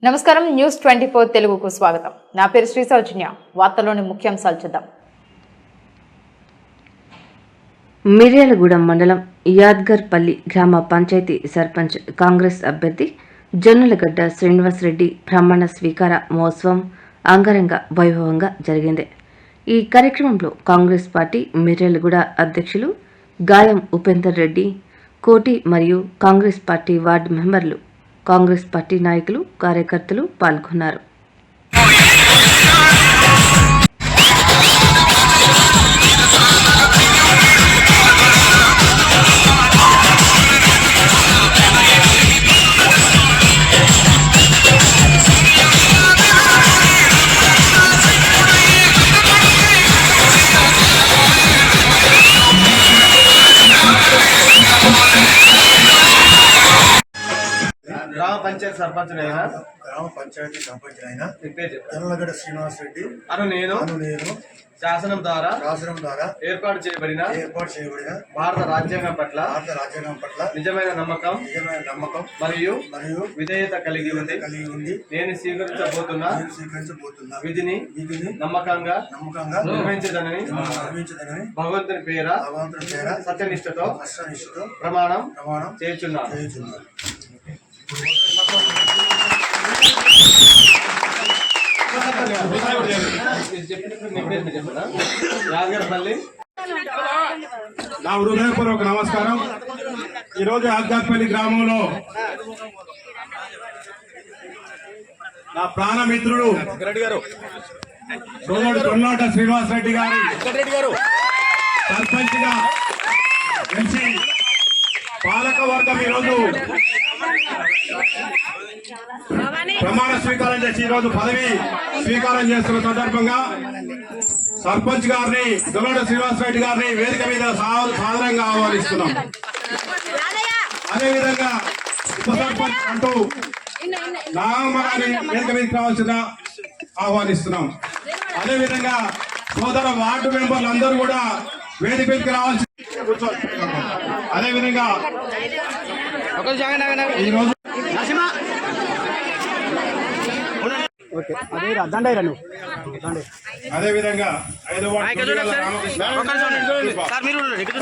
నమస్కారం న్యూస్ 24 తెలుగుకు స్వాగతం. నా పేరు శ్రీ సౌజన్య. వార్తల్లోని ముఖ్యాంశాలు చూద్దాం. మిర్యాలగూడెం మండలం యాద్గర్పల్లి గ్రామ పంచాయతీ సర్పంచ్ కాంగ్రెస్ అభ్యర్థి జొన్నలగడ్డ శ్రీనివాసరెడ్డి ప్రమాణ స్వీకార మహోత్సవం అంగరంగ వైభవంగా జరిగింది. ఈ కార్యక్రమంలో కాంగ్రెస్ పార్టీ మిర్యాలగూడ అధ్యక్షులు గాయం ఉపేందర్ రెడ్డి, కోటి మరియు కాంగ్రెస్ పార్టీ వార్డు మెంబర్లు, కాంగ్రెస్ పార్టీ నాయకులు, కార్యకర్తలు పాల్గొన్నారు. గ్రామ పంచాయతీ సర్పంచ్ జొన్నలగడ్డ శ్రీనివాసరెడ్డి అను నేను శాసనం ద్వారా ఏర్పాటు చేయబడిన భారత రాజ్యాంగం పట్ల నిజమైన నమ్మకం మరియు విధేయత కలిగి ఉంది. నేను స్వీకరించబోతున్న విధిని నమ్మకంగా నిర్వహించదనని భగవంతుని పేర సత్యనిష్టతో ప్రమాణం చేయుచున్నాను. నా హృదయపూర్వక నమస్కారం. ఈరోజు యాద్గర్పల్లి గ్రామంలో నా ప్రాణమిత్రుడు సోదరుడు జొన్నలగడ్డ శ్రీనివాసరెడ్డి గారు సర్పంచ్ గా గెలిచి పాలక వర్గం ఈరోజు ప్రమాణ స్వీకారం చేసి ఈరోజు పదవి స్వీకారం చేస్తున్న సందర్భంగా సర్పంచ్ గారిని జొన్నలగడ్డ శ్రీనివాసరెడ్డి గారిని వేదిక మీద సాధారణంగా ఆహ్వానిస్తున్నాం. అదేవిధంగా ఉప సర్పంచ్ అంటూ నాగమరాన్ని వేదిక మీదకి రావాల్సిన ఆహ్వానిస్తున్నాం. అదేవిధంగా సోదర వార్డు మెంబర్లు అందరూ కూడా వేదిక మీదకి రావాల్సి. అదేవిధంగా ఈరోజు అదేవిధంగా 5వ వార్డు ఇక్కడ